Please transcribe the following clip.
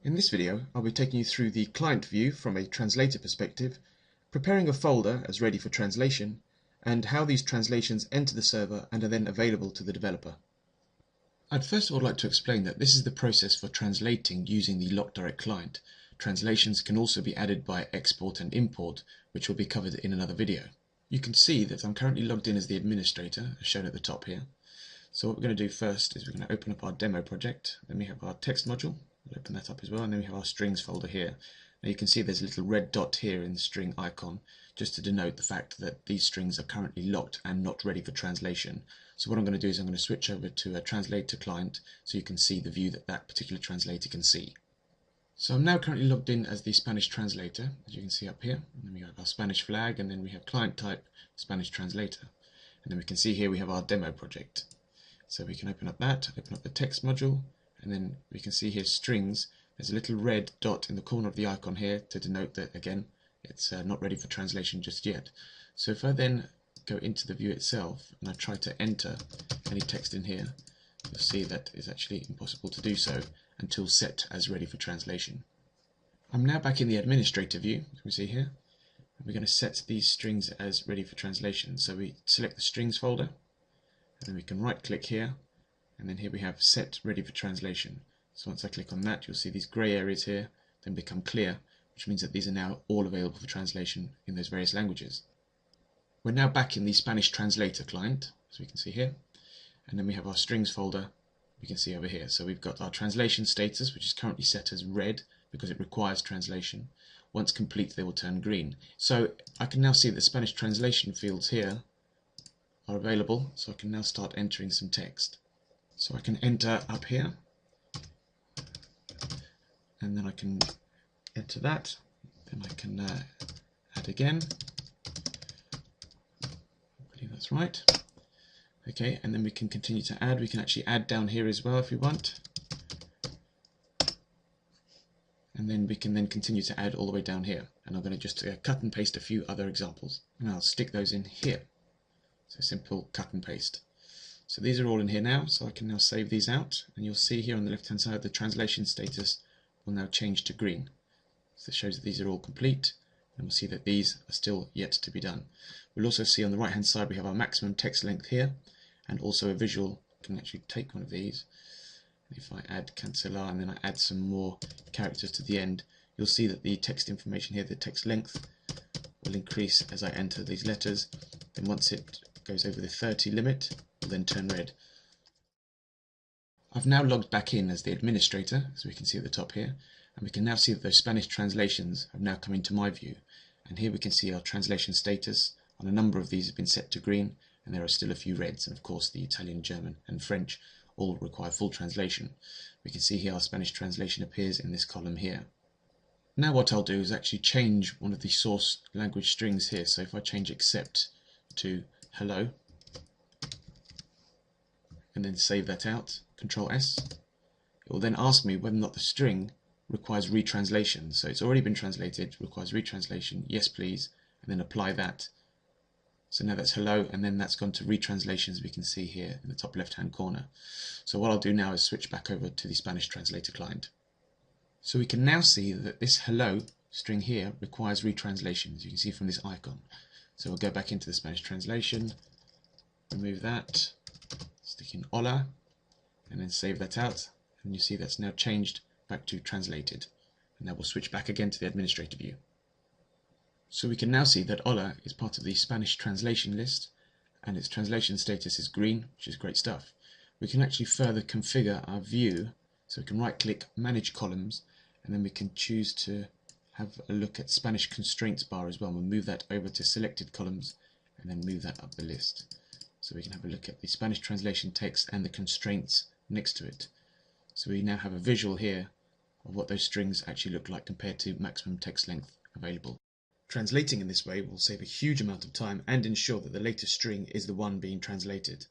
In this video, I'll be taking you through the client view from a translator perspective, preparing a folder as ready for translation, and how these translations enter the server and are then available to the developer. I'd first of all like to explain that this is the process for translating using the LocDirect client. Translations can also be added by export and import, which will be covered in another video. You can see that I'm currently logged in as the administrator, as shown at the top here. So what we're going to do first is we're going to open up our demo project. Then we have our text module. We'll open that up as well, and then we have our strings folder here. Now you can see there's a little red dot here in the string icon, just to denote the fact that these strings are currently locked and not ready for translation. So what I'm going to do is I'm going to switch over to a translator client so you can see the view that that particular translator can see. So I'm now currently logged in as the Spanish translator, as you can see up here. And then we have our Spanish flag, and then we have client type Spanish translator. And then we can see here we have our demo project. So we can open up that, open up the text module, and then we can see here strings. There's a little red dot in the corner of the icon here to denote that, again, it's not ready for translation just yet. So if I then go into the view itself and I try to enter any text in here, you'll see that it's actually impossible to do so until set as ready for translation. I'm now back in the administrator view, as we see here. We're going to set these strings as ready for translation. So we select the strings folder, and then we can right click here, and then here we have set ready for translation. So once I click on that, you'll see these grey areas here then become clear, which means that these are now all available for translation in those various languages. We're now back in the Spanish translator client, as we can see here, and then we have our strings folder we can see over here. So we've got our translation status, which is currently set as red because it requires translation. Once complete, they will turn green. So I can now see the Spanish translation fields here are available, so I can now start entering some text. So I can enter up here, and then I can enter that, then I can add again. I believe that's right. Okay, and then we can continue to add. We can actually add down here as well if we want. And then we can then continue to add all the way down here. And I'm going to just cut and paste a few other examples, and I'll stick those in here. So simple cut and paste. So these are all in here now, so I can now save these out, and you'll see here on the left hand side the translation status will now change to green. So it shows that these are all complete, and we'll see that these are still yet to be done. We'll also see on the right hand side we have our maximum text length here, and also a visual. I can actually take one of these. If I add cancelar and then I add some more characters to the end, you'll see that the text information here, the text length, will increase as I enter these letters. Then once it goes over the 30 limit, will then turn red. I've now logged back in as the administrator, as we can see at the top here, and we can now see that those Spanish translations have now come into my view. And here we can see our translation status on a number of these have been set to green, and there are still a few reds, and of course the Italian, German and French all require full translation. We can see here our Spanish translation appears in this column here. Now what I'll do is actually change one of the source language strings here. So if I change accept to hello, and then save that out, Control S, it will then ask me whether or not the string requires retranslation. So it's already been translated, requires retranslation, yes please, and then apply that. So now that's hello, and then that's gone to retranslation, as we can see here in the top left hand corner. So what I'll do now is switch back over to the Spanish translator client. So we can now see that this hello string here requires retranslation, as you can see from this icon. So we'll go back into the Spanish translation, remove that, stick in hola, and then save that out, and you see that's now changed back to translated. And now we'll switch back again to the administrator view. So we can now see that hola is part of the Spanish translation list, and its translation status is green, which is great stuff. We can actually further configure our view, so we can right click manage columns, and then we can choose to have a look at Spanish constraints bar as well. We'll move that over to selected columns and then move that up the list. So we can have a look at the Spanish translation text and the constraints next to it. So we now have a visual here of what those strings actually look like compared to maximum text length available. Translating in this way will save a huge amount of time and ensure that the latest string is the one being translated.